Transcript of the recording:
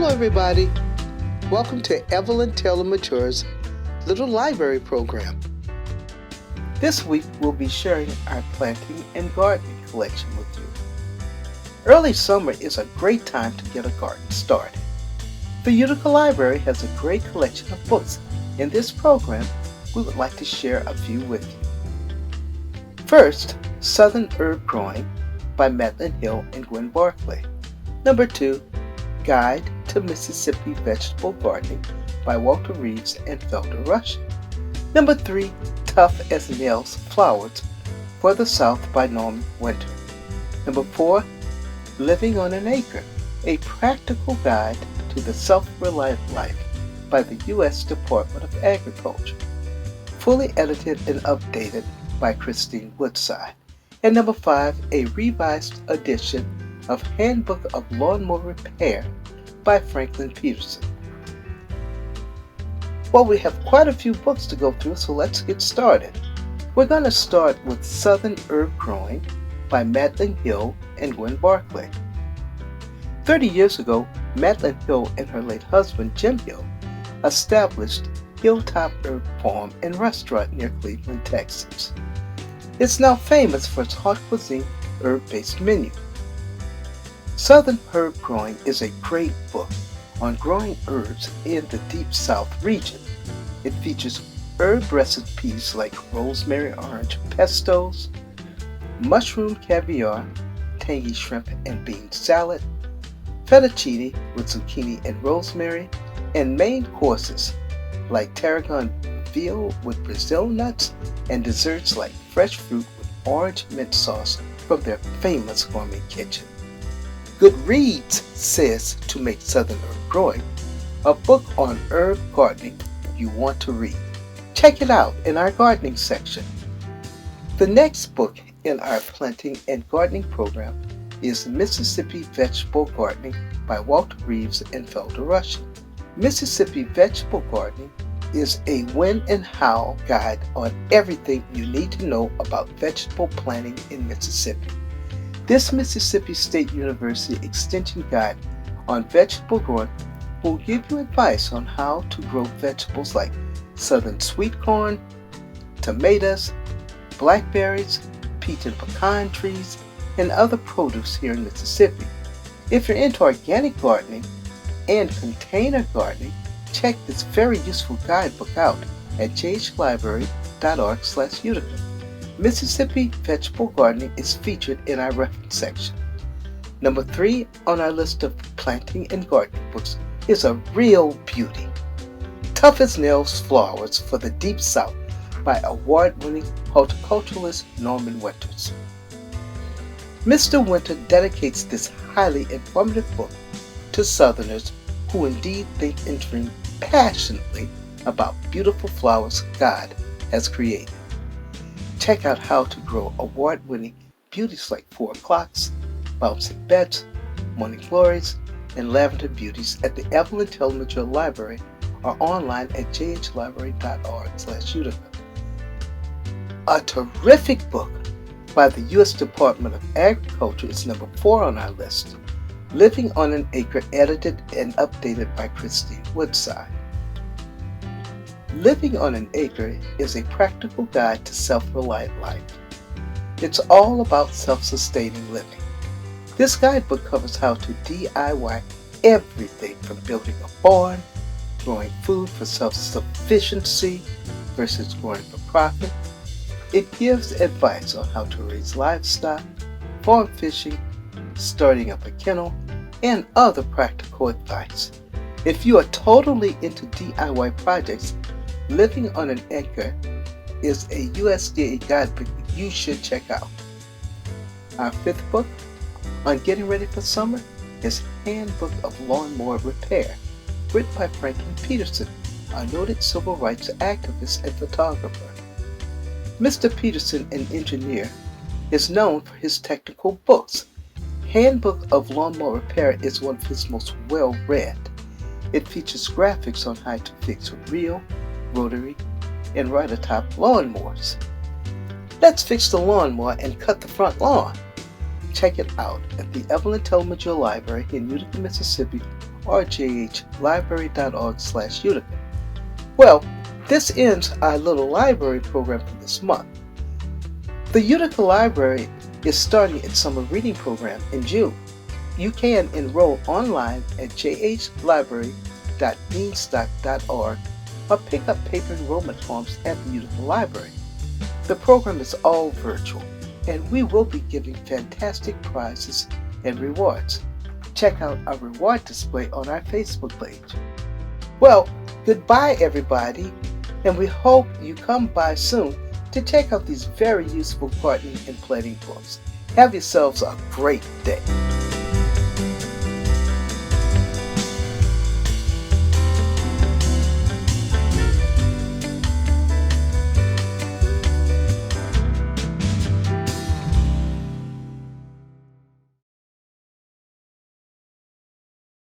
Hello everybody, welcome to Evelyn Taylor Majure's Little Library Program. This week we'll be sharing our planting and gardening collection with you. Early summer is a great time to get a garden started. The Utica Library has a great collection of books. In this program, we would like to share a few with you. First, Southern Herb Growing by Madeline Hill and Gwen Barclay. Number 2, Guide to Mississippi Vegetable Gardening by Walter Reeves and Felder Rush. Number 3, Tough as Nails Flowers for the South by Norman Winter. Number 4, Living on an Acre, a practical guide to the self-reliant life by the U.S. Department of Agriculture. Fully edited and updated by Christine Woodside. And number 5, a revised edition of Handbook of Lawnmower Repair by Franklin Peterson. Well, we have quite a few books to go through, so let's get started. We're going to start with Southern Herb Growing by Madeline Hill and Gwen Barclay. 30 years ago, Madeline Hill and her late husband, Jim Hill, established Hilltop Herb Farm and Restaurant near Cleveland, Texas. It's now famous for its haute cuisine herb-based menu. Southern Herb Growing is a great book on growing herbs in the Deep South region. It features herb recipes like rosemary orange pestos, mushroom caviar, tangy shrimp and bean salad, fettuccine with zucchini and rosemary, and main courses like tarragon veal with Brazil nuts, and desserts like fresh fruit with orange mint sauce from their famous gourmet kitchen. Goodreads says to make Southern Herb Growing a book on herb gardening you want to read. Check it out in our gardening section. The next book in our planting and gardening program is Mississippi Vegetable Gardening by Walter Reeves and Felder Rush. Mississippi Vegetable Gardening is a when and how guide on everything you need to know about vegetable planting in Mississippi. This Mississippi State University Extension Guide on vegetable growing will give you advice on how to grow vegetables like southern sweet corn, tomatoes, blackberries, peach and pecan trees, and other produce here in Mississippi. If you're into organic gardening and container gardening, check this very useful guidebook out at jhlibrary.org/Utica. Mississippi Vegetable Gardening is featured in our reference section. Number 3 on our list of planting and gardening books is a real beauty. Tough as Nails Flowers for the Deep South by award-winning horticulturalist Norman Winters. Mr. Winter dedicates this highly informative book to Southerners who indeed think and dream passionately about beautiful flowers God has created. Check out how to grow award-winning beauties like 4 o'clocks, bouncing beds, morning glories, and lavender beauties at the Evelyn Taylor Majure Library or online at jhlibrary.org/Utica. A terrific book by the U.S. Department of Agriculture is number 4 on our list, Living on an Acre, edited and updated by Christine Woodside. Living on an Acre is a practical guide to self-reliant life. It's all about self-sustaining living. This guidebook covers how to DIY everything from building a barn, growing food for self-sufficiency versus growing for profit. It gives advice on how to raise livestock, farm fishing, starting up a kennel, and other practical advice. If you are totally into DIY projects, Living on an Acre is a USDA guidebook you should check out. Our 5th book on getting ready for summer is Handbook of Lawnmower Repair, written by Franklin Peterson, a noted civil rights activist and photographer. Mr. Peterson, an engineer, is known for his technical books. Handbook of Lawnmower Repair is one of his most well-read. It features graphics on how to fix real, rotary, and rider-top lawnmowers. Let's fix the lawnmower and cut the front lawn. check it out at the Evelyn Majure Library in Utica, Mississippi, or jhlibrary.org/Utica. Well, this ends our little library program for this month. The Utica Library is starting its summer reading program in June. You can enroll online at jhlibrary.beanstalk.org or pick up paper enrollment forms at the Utica Library. The program is all virtual, and we will be giving fantastic prizes and rewards. Check out our reward display on our Facebook page. Well, goodbye everybody, and we hope you come by soon to check out these very useful gardening and planting books. Have yourselves a great day.